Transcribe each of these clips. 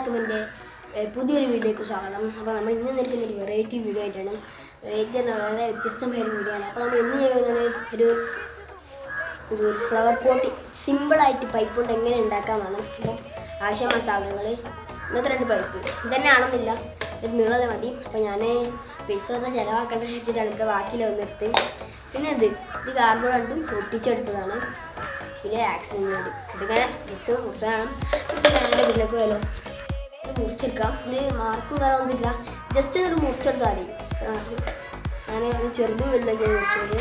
എല്ലാവർക്കും എൻ്റെ പുതിയൊരു വീഡിയോയ്ക്ക് സ്വാഗതം. അപ്പോൾ നമ്മൾ ഇന്ന് നിൽക്കുന്ന ഒരു വെറൈറ്റി വീഡിയോ ആയിട്ടാണ്. വെറൈറ്റി എന്ന് വളരെ വ്യത്യസ്തമായ ഒരു വീഡിയോ ആണ്. അപ്പോൾ നമ്മൾ ഇന്ന് ചെയ്യുന്നത് ഒരു ഫ്ലവർ പോട്ട് സിമ്പിളായിട്ട് പൈപ്പ് കൊണ്ട് എങ്ങനെ ഉണ്ടാക്കാമെന്നാണ്. അപ്പോൾ ആവശ്യമായ സാധനങ്ങൾ ഇന്നത്തെ 2 പൈപ്പ് ഇതന്നെയാണെന്നില്ല, ഇത് നീളത മതി. അപ്പോൾ ഞാൻ പൈസ ഒന്നും ചിലവാക്കേണ്ട വെച്ചിട്ടാണ് ഇപ്പോൾ ബാക്കിയിൽ വന്നെടുത്ത്. പിന്നെ ഇത് കാർബോർഡ് രണ്ടും ഒട്ടിച്ചെടുത്തതാണ്. പിന്നെ ആക്സിഡൻറ്റ് ഇതിങ്ങനെ ജസ്റ്റ് മുറിച്ചാണ്. ഞാൻ ഇതിലേക്ക് വല്ലോ മുറിച്ചെടുക്കാം. ഇത് മാർക്കും കാര്യമൊന്നുമില്ല, ജസ്റ്റ് ഇങ്ങനെ മുറിച്ചെടുത്താൽ മതി. ഞാൻ ചെറുതും വലുതൊക്കെ മുറിച്ചത്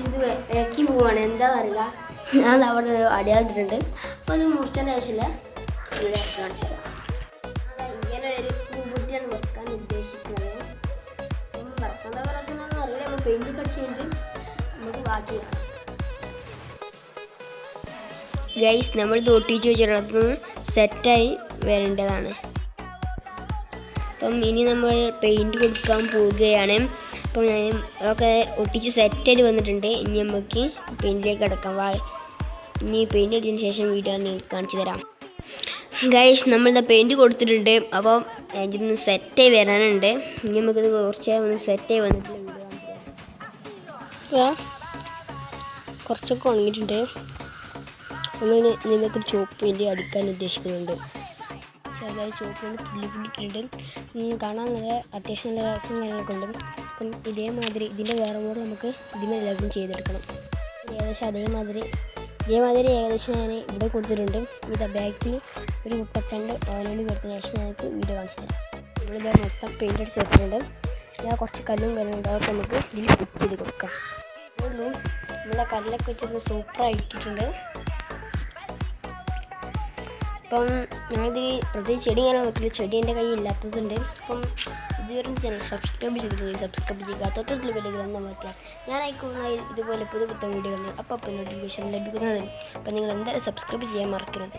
ഇത് ഇറക്കി പോവാണ്, എന്താണെന്ന് അറിയില്ല. ഞാൻ അവിടെ ഒരു അടയാളിട്ടുണ്ട്. അപ്പോൾ അത് മുറിച്ചതിൻ്റെ ആവശ്യമില്ല. ഇവിടെ കാണിച്ചില്ല. ഇങ്ങനെ ഒരു പൂമ്പൊട്ടിയാണ് വെക്കാൻ ഉദ്ദേശിക്കുന്നത്. വറക്കുന്ന പ്രശ്നമൊന്നും അറിയില്ല. നമ്മൾ പെയിൻറ്റ് കടിച്ച് കഴിഞ്ഞിട്ട് നമുക്ക് ബാക്കി ഗൈസ് നമ്മൾ ഒട്ടിച്ച് വെച്ചിടത്ത് സെറ്റായി വരേണ്ടതാണ്. അപ്പം ഇനി നമ്മൾ പെയിൻറ്റ് കൊടുക്കാൻ പോവുകയാണ്. അപ്പം ഞാൻ അതൊക്കെ ഒട്ടിച്ച് സെറ്റായിട്ട് വന്നിട്ടുണ്ട്. ഇനി നമുക്ക് പെയിൻറ്റിലേക്ക് കിടക്കാം. ഇനി പെയിൻറ്റ് അടിച്ചതിന് ശേഷം വീഡിയോ നിങ്ങൾക്ക് കാണിച്ചു തരാം. ഗൈസ് നമ്മളിതാ പെയിൻറ്റ് കൊടുത്തിട്ടുണ്ട്. അപ്പോൾ അതിൻ്റെ സെറ്റായി വരാനുണ്ട്. ഇനി നമുക്കിത് കുറച്ച് ഒന്ന് സെറ്റായി വന്നിട്ടുള്ള വീഡിയോ കാണിച്ചു തരാം. കുറച്ചൊക്കെ ഉണങ്ങിയിട്ടുണ്ട്. നമ്മൾ നിങ്ങൾക്ക് ചോപ്പ് പെയിൻറ്റ് അടിക്കാൻ ഉദ്ദേശിക്കുന്നുണ്ട്. ചെറുതായി ചോപ്പ് പെയിൻറ്റ് പുള്ളിപ്പിടിക്കുന്നുണ്ട്. കാണാൻ നല്ല അത്യാവശ്യം നല്ല രസം കാര്യങ്ങളൊക്കെ ഉണ്ട്. അപ്പം ഇതേമാതിരി ഇതിൻ്റെ വേറെ കൂടെ നമുക്ക് ഇതിനെല്ലാം ചെയ്തെടുക്കണം. ഏകദേശം അതേമാതിരി ഏകദേശം ഞാൻ ഇവിടെ കൊടുത്തിട്ടുണ്ട്. ഇത് ബാക്കിൽ ഒരു മുട്ടക്കണ്ട് ഓനോട് കൊടുത്തതിന് ശേഷം ഞങ്ങൾക്ക് വീഡിയോ കാണിച്ചു തരാം. നമ്മളിവിടെ മൊത്തം പെയിൻറ്റ് അടിച്ച് വെക്കുന്നുണ്ട്. ഞാൻ കുറച്ച് കല്ലും കാര്യങ്ങളുണ്ട്, അതൊക്കെ നമുക്ക് ഇതിൽ ഫിറ്റ് ചെയ്ത് കൊടുക്കാം. നമ്മുടെ കല്ലൊക്കെ വെച്ചിട്ട് സൂപ്പറായിട്ടിട്ടുണ്ട്. അപ്പം ഞാനിതിൽ പ്രത്യേകിച്ച് ചെടി ഇങ്ങനെ നോക്കില്ല, ചെടി എൻ്റെ കയ്യിൽ ഇല്ലാത്തതുണ്ട്. അപ്പം ഇതുവരെ ചാനൽ സബ്സ്ക്രൈബ് ചെയ്തിട്ടുണ്ടെങ്കിൽ സബ്സ്ക്രൈബ് ചെയ്യുക. തൊട്ടടുത്തുള്ള ബെല്ലിൽ പറ്റില്ല ഞാൻ അയക്കുന്ന ഇതുപോലെ പുതിയ വീഡിയോകൾ അപ്പോൾ നോട്ടിഫിക്കേഷൻ ലഭിക്കുന്നതിന് അപ്പം നിങ്ങൾ എന്തായാലും സബ്സ്ക്രൈബ് ചെയ്യാൻ മറക്കരുത്.